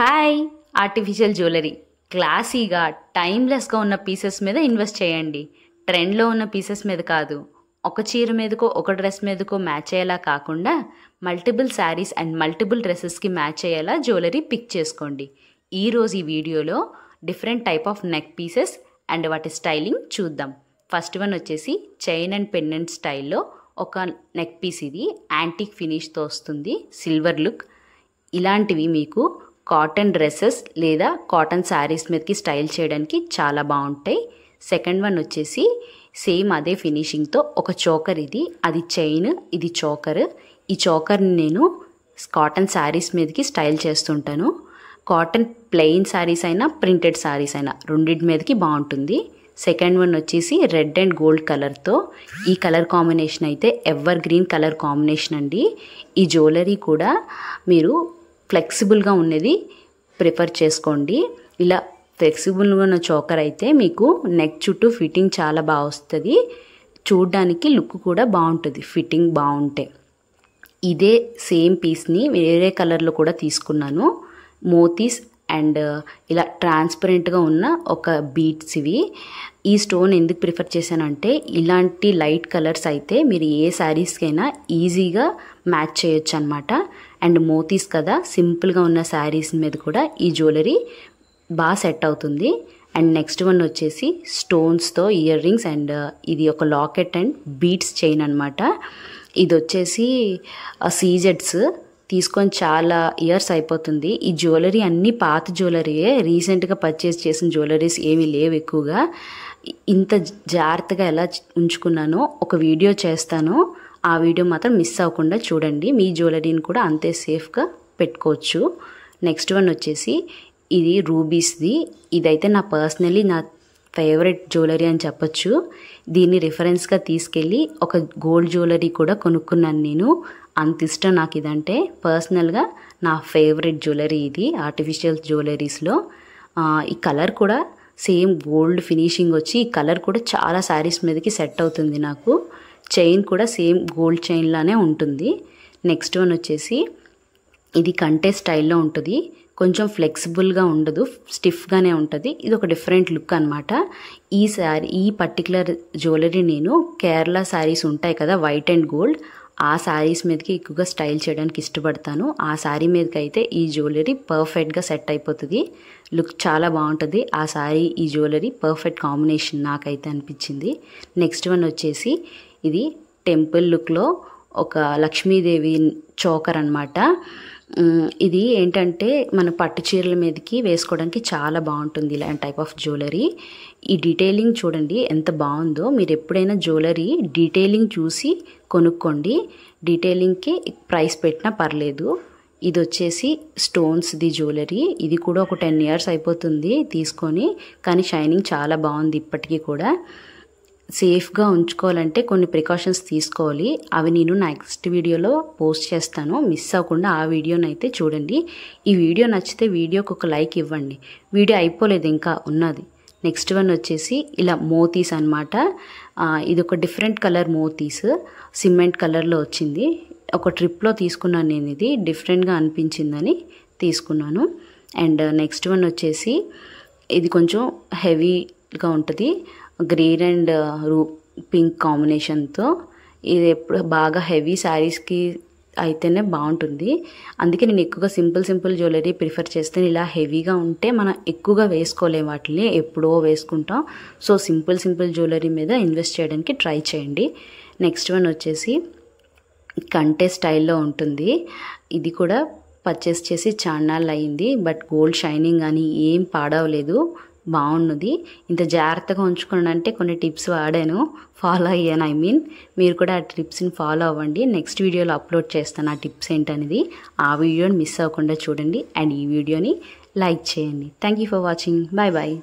Hi artificial jewellery క్లాసీగా టైమ్లెస్గా ఉన్న pieces మీద ఇన్వెస్ట్ చేయండి. ట్రెండ్లో ఉన్న పీసెస్ మీద కాదు. ఒక చీర మీదకో ఒక డ్రెస్ మీదకో మ్యాచ్ అయ్యేలా కాకుండా మల్టిపుల్ శారీస్ అండ్ మల్టిపుల్ డ్రెస్సెస్కి మ్యాచ్ అయ్యేలా జ్యువెలరీ పిక్ చేసుకోండి. ఈరోజు ఈ వీడియోలో different type of neck pieces and వాటి స్టైలింగ్ చూద్దాం. ఫస్ట్ వన్ వచ్చేసి చైన్ అండ్ పెండెంట్ స్టైల్లో ఒక నెక్ పీస్. ఇది యాంటిక్ ఫినిష్తో వస్తుంది, సిల్వర్ లుక్. ఇలాంటివి మీకు కాటన్ డ్రెస్సెస్ లేదా కాటన్ శారీస్ మీదకి స్టైల్ చేయడానికి చాలా బాగుంటాయి. సెకండ్ వన్ వచ్చేసి సేమ్ అదే ఫినిషింగ్తో ఒక చోకర్. అది చైన్, ఇది చోకర్. ఈ చోకర్ని నేను కాటన్ శారీస్ మీదకి స్టైల్ చేస్తుంటాను. కాటన్ ప్లెయిన్ శారీస్ అయినా ప్రింటెడ్ శారీస్ అయినా రెండింటి మీదకి బాగుంటుంది. సెకండ్ వన్ వచ్చేసి రెడ్ అండ్ గోల్డ్ కలర్తో. ఈ కలర్ కాంబినేషన్ అయితే ఎవర్ గ్రీన్ కలర్ కాంబినేషన్ అండి. ఈ జ్యువెలరీ కూడా మీరు ఫ్లెక్సిబుల్గా ఉన్నది ప్రిఫర్ చేసుకోండి. ఇలా ఫ్లెక్సిబుల్గా ఉన్న చోకర్ అయితే మీకు నెక్ చుట్టూ ఫిట్టింగ్ చాలా బాగా వస్తుంది. చూడ్డానికి లుక్ కూడా బాగుంటుంది ఫిట్టింగ్ బాగుంటే. ఇదే సేమ్ పీస్ని వేరే కలర్లో కూడా తీసుకున్నాను. మోతీస్ అండ్ ఇలా ట్రాన్స్పరెంట్గా ఉన్న ఒక బీడ్స్ ఇవి. ఈ స్టోన్ ఎందుకు ప్రిఫర్ చేశానంటే ఇలాంటి లైట్ కలర్స్ అయితే మీరు ఏ శారీస్కైనా ఈజీగా మ్యాచ్ చేయొచ్చు అనమాట. అండ్ మోతీస్ కదా, సింపుల్గా ఉన్న శారీస్ మీద కూడా ఈ జ్యువెలరీ బాగా సెట్ అవుతుంది. అండ్ నెక్స్ట్ వన్ వచ్చేసి స్టోన్స్తో ఇయర్ రింగ్స్ అండ్ ఇది ఒక లాకెట్ అండ్ బీడ్స్ చైన్ అనమాట. ఇది వచ్చేసి సీజెడ్స్ తీసుకొని చాలా ఇయర్స్ అయిపోతుంది. ఈ జ్యువెలరీ అన్నీ పాత జ్యువెలరీయే, రీసెంట్గా పర్చేస్ చేసిన జ్యువెలరీస్ ఏమీ లేవు ఎక్కువగా. ఇంత జాగ్రత్తగా ఎలా ఉంచుకున్నానో ఒక వీడియో చేస్తాను, ఆ వీడియో మాత్రం మిస్ అవ్వకుండా చూడండి. మీ జ్యువెలరీని కూడా అంతే సేఫ్గా పెట్టుకోవచ్చు. నెక్స్ట్ వన్ వచ్చేసి ఇది రూబీస్ది. ఇదైతే నా పర్సనలీ ఫేవరెట్ జ్యువెలరీ అని చెప్పొచ్చు. దీన్ని రిఫరెన్స్గా తీసుకెళ్ళి ఒక గోల్డ్ జ్యువెలరీ కూడా కొనుక్కున్నాను నేను. అంత ఇష్టం నాకు ఇదంటే. పర్సనల్గా నా ఫేవరెట్ జ్యువెలరీ ఇది ఆర్టిఫిషియల్ జ్యువెలరీస్లో. ఈ కలర్ కూడా సేమ్ గోల్డ్ ఫినిషింగ్ వచ్చి ఈ కలర్ కూడా చాలా శారీస్ మీదకి సెట్ అవుతుంది నాకు. చైన్ కూడా సేమ్ గోల్డ్ చైన్ లానే ఉంటుంది. నెక్స్ట్ వన్ వచ్చేసి ఇది కంటే స్టైల్లో ఉంటుంది, కొంచెం ఫ్లెక్సిబుల్గా ఉండదు, స్టిఫ్గానే ఉంటుంది. ఇది ఒక డిఫరెంట్ లుక్ అనమాట. ఈ పర్టికులర్ జ్యువెలరీ నేను కేరళ శారీస్ ఉంటాయి కదా వైట్ అండ్ గోల్డ్, ఆ శారీస్ మీదకి ఎక్కువగా స్టైల్ చేయడానికి ఇష్టపడతాను. ఆ శారీ మీదకి అయితే ఈ జ్యువెలరీ పర్ఫెక్ట్గా సెట్ అయిపోతుంది. లుక్ చాలా బాగుంటుంది. ఆ శారీ ఈ జ్యువెలరీ పర్ఫెక్ట్ కాంబినేషన్ నాకైతే అనిపించింది. నెక్స్ట్ వన్ వచ్చేసి ఇది టెంపుల్ లుక్లో ఒక లక్ష్మీదేవి చోకర్ అనమాట. ఇది ఏంటంటే మన పట్టు చీరల మీదకి వేసుకోవడానికి చాలా బాగుంటుంది ఇలాంటి టైప్ ఆఫ్ జ్యువెలరీ. ఈ డీటెయిలింగ్ చూడండి ఎంత బాగుందో. మీరు ఎప్పుడైనా జ్యువెలరీ డీటెయిలింగ్ చూసి కొనుక్కోండి, డీటెయిలింగ్కి ప్రైస్ పెట్టినా పర్లేదు. ఇది వచ్చేసి స్టోన్స్ది జ్యువెలరీ. ఇది కూడా ఒక 10 years అయిపోతుంది తీసుకొని, కానీ షైనింగ్ చాలా బాగుంది ఇప్పటికీ కూడా. సేఫ్గా ఉంచుకోవాలంటే కొన్ని ప్రికాషన్స్ తీసుకోవాలి. అవి నేను నెక్స్ట్ వీడియోలో పోస్ట్ చేస్తాను, మిస్ అవ్వకుండా ఆ వీడియోని అయితే చూడండి. ఈ వీడియో నచ్చితే వీడియోకి ఒక లైక్ ఇవ్వండి. వీడియో అయిపోలేదు, ఇంకా ఉన్నది. నెక్స్ట్ వన్ వచ్చేసి ఇలా మోతీస్ అనమాట. ఇది ఒక డిఫరెంట్ కలర్ మోతీస్, సిమెంట్ కలర్లో వచ్చింది. ఒక ట్రిప్లో తీసుకున్నాను నేను, ఇది డిఫరెంట్గా అనిపించిందని తీసుకున్నాను. అండ్ నెక్స్ట్ వన్ వచ్చేసి ఇది కొంచెం హెవీగా ఉంటుంది, గ్రీన్ అండ్ పింక్ కాంబినేషన్తో. ఇది ఎప్పుడు బాగా హెవీ శారీస్కి అయితేనే బాగుంటుంది. అందుకే నేను ఎక్కువగా సింపుల్ జ్యువెలరీ ప్రిఫర్ చేస్తాను. ఇలా హెవీగా ఉంటే మనం ఎక్కువగా వేసుకోలేం, వాటిని ఎప్పుడో వేసుకుంటాం. సో సింపుల్ జ్యువెలరీ మీద ఇన్వెస్ట్ చేయడానికి ట్రై చేయండి. నెక్స్ట్ వన్ వచ్చేసి కంటే స్టైల్లో ఉంటుంది. ఇది కూడా పర్చేస్ చేసి చాన్నాళ్ళు అయింది, బట్ గోల్డ్ షైనింగ్ కానీ ఏం పాడవలేదు, బాగున్నది. ఇంత జాగ్రత్తగా ఉంచుకోనంటే కొన్ని టిప్స్ వాడాను, ఫాలో అయ్యాను. మీరు కూడా ఆ టిప్స్ని ఫాలో అవ్వండి. నెక్స్ట్ వీడియోలో అప్లోడ్ చేస్తాను ఆ టిప్స్ ఏంటనేది. ఆ వీడియోని మిస్ అవ్వకుండా చూడండి అండ్ ఈ వీడియోని లైక్ చేయండి. Thank you for watching. Bye bye.